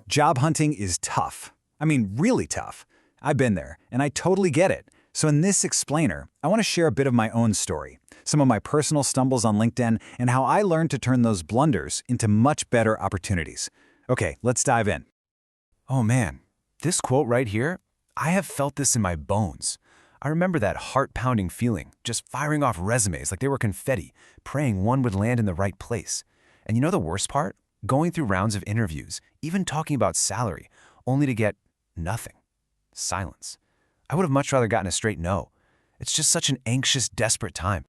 Job hunting is tough. I mean, really tough. I've been there, and I totally get it. So in this explainer, I want to share a bit of my own story, some of my personal stumbles on LinkedIn, and how I learned to turn those blunders into much better opportunities. Okay, let's dive in. Oh man, this quote right here, I have felt this in my bones. I remember that heart-pounding feeling, just firing off resumes like they were confetti, praying one would land in the right place. And you know the worst part? Going through rounds of interviews, even talking about salary, only to get nothing. Silence. I would have much rather gotten a straight no. It's just such an anxious, desperate time.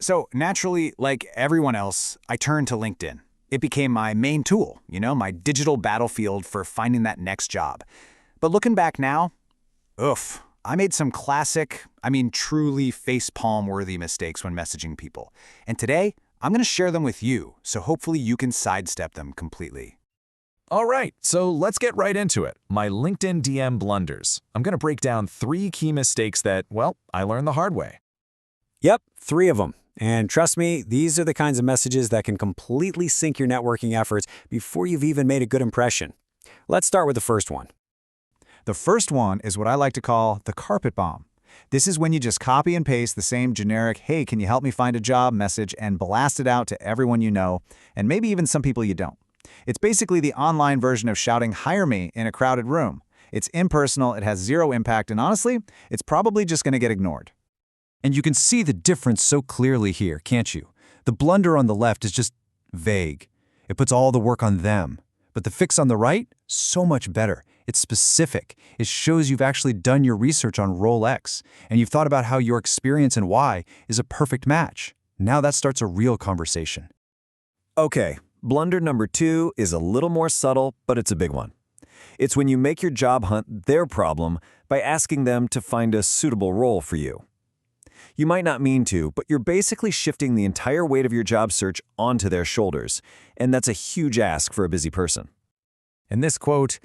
So naturally, like everyone else, I turned to LinkedIn. It became my main tool, my digital battlefield for finding that next job. But looking back now, I made some classic, truly facepalm-worthy mistakes when messaging people. And today, I'm going to share them with you, so hopefully you can sidestep them completely. All right, so let's get right into it. My LinkedIn DM blunders. I'm going to break down 3 key mistakes that, I learned the hard way. Yep, 3 of them. And trust me, these are the kinds of messages that can completely sink your networking efforts before you've even made a good impression. Let's start with the first one. The first one is what I like to call the carpet bomb. This is when you just copy and paste the same generic, "Hey, can you help me find a job?" message and blast it out to everyone you know, and maybe even some people you don't. It's basically the online version of shouting "hire me" in a crowded room. It's impersonal, it has zero impact, and honestly, it's probably just going to get ignored. And you can see the difference so clearly here, can't you? The blunder on the left is just vague. It puts all the work on them. But the fix on the right, so much better. It's specific. It shows you've actually done your research on role X, and you've thought about how your experience and Y is a perfect match. Now that starts a real conversation. Okay, blunder number 2 is a little more subtle, but it's a big one. It's when you make your job hunt their problem by asking them to find a suitable role for you. You might not mean to, but you're basically shifting the entire weight of your job search onto their shoulders, and that's a huge ask for a busy person. And this quote,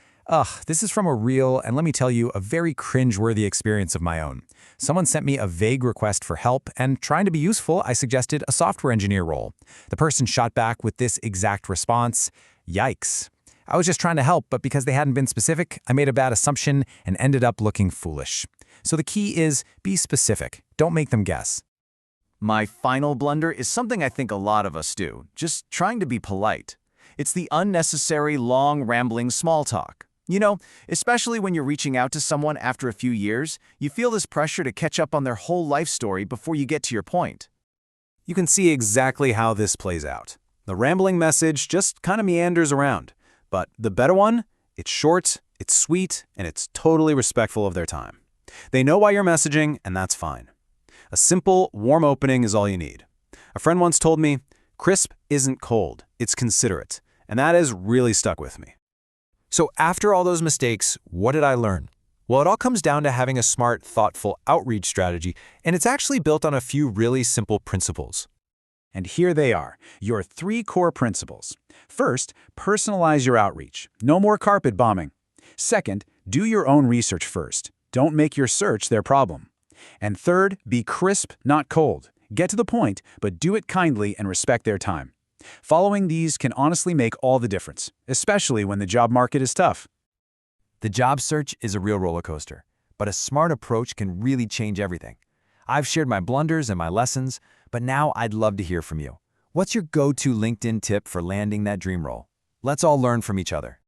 this is from a real, and let me tell you, a very cringe-worthy experience of my own. Someone sent me a vague request for help, and trying to be useful, I suggested a software engineer role. The person shot back with this exact response, "Yikes. I was just trying to help, but because they hadn't been specific, I made a bad assumption and ended up looking foolish." So the key is be specific. Don't make them guess. My final blunder is something I think a lot of us do, just trying to be polite. It's the unnecessary, long, rambling small talk. Especially when you're reaching out to someone after a few years, you feel this pressure to catch up on their whole life story before you get to your point. You can see exactly how this plays out. The rambling message just kind of meanders around. But the better one, it's short, it's sweet, and it's totally respectful of their time. They know why you're messaging, and that's fine. A simple, warm opening is all you need. A friend once told me, "Crisp isn't cold, it's considerate," and that has really stuck with me. So after all those mistakes, what did I learn? Well, it all comes down to having a smart, thoughtful outreach strategy, and it's actually built on a few really simple principles. And here they are, your 3 core principles. First, personalize your outreach. No more carpet bombing. Second, do your own research first. Don't make your search their problem. And third, be crisp, not cold. Get to the point, but do it kindly and respect their time. Following these can honestly make all the difference, especially when the job market is tough. The job search is a real roller coaster, but a smart approach can really change everything. I've shared my blunders and my lessons, but now I'd love to hear from you. What's your go-to LinkedIn tip for landing that dream role? Let's all learn from each other.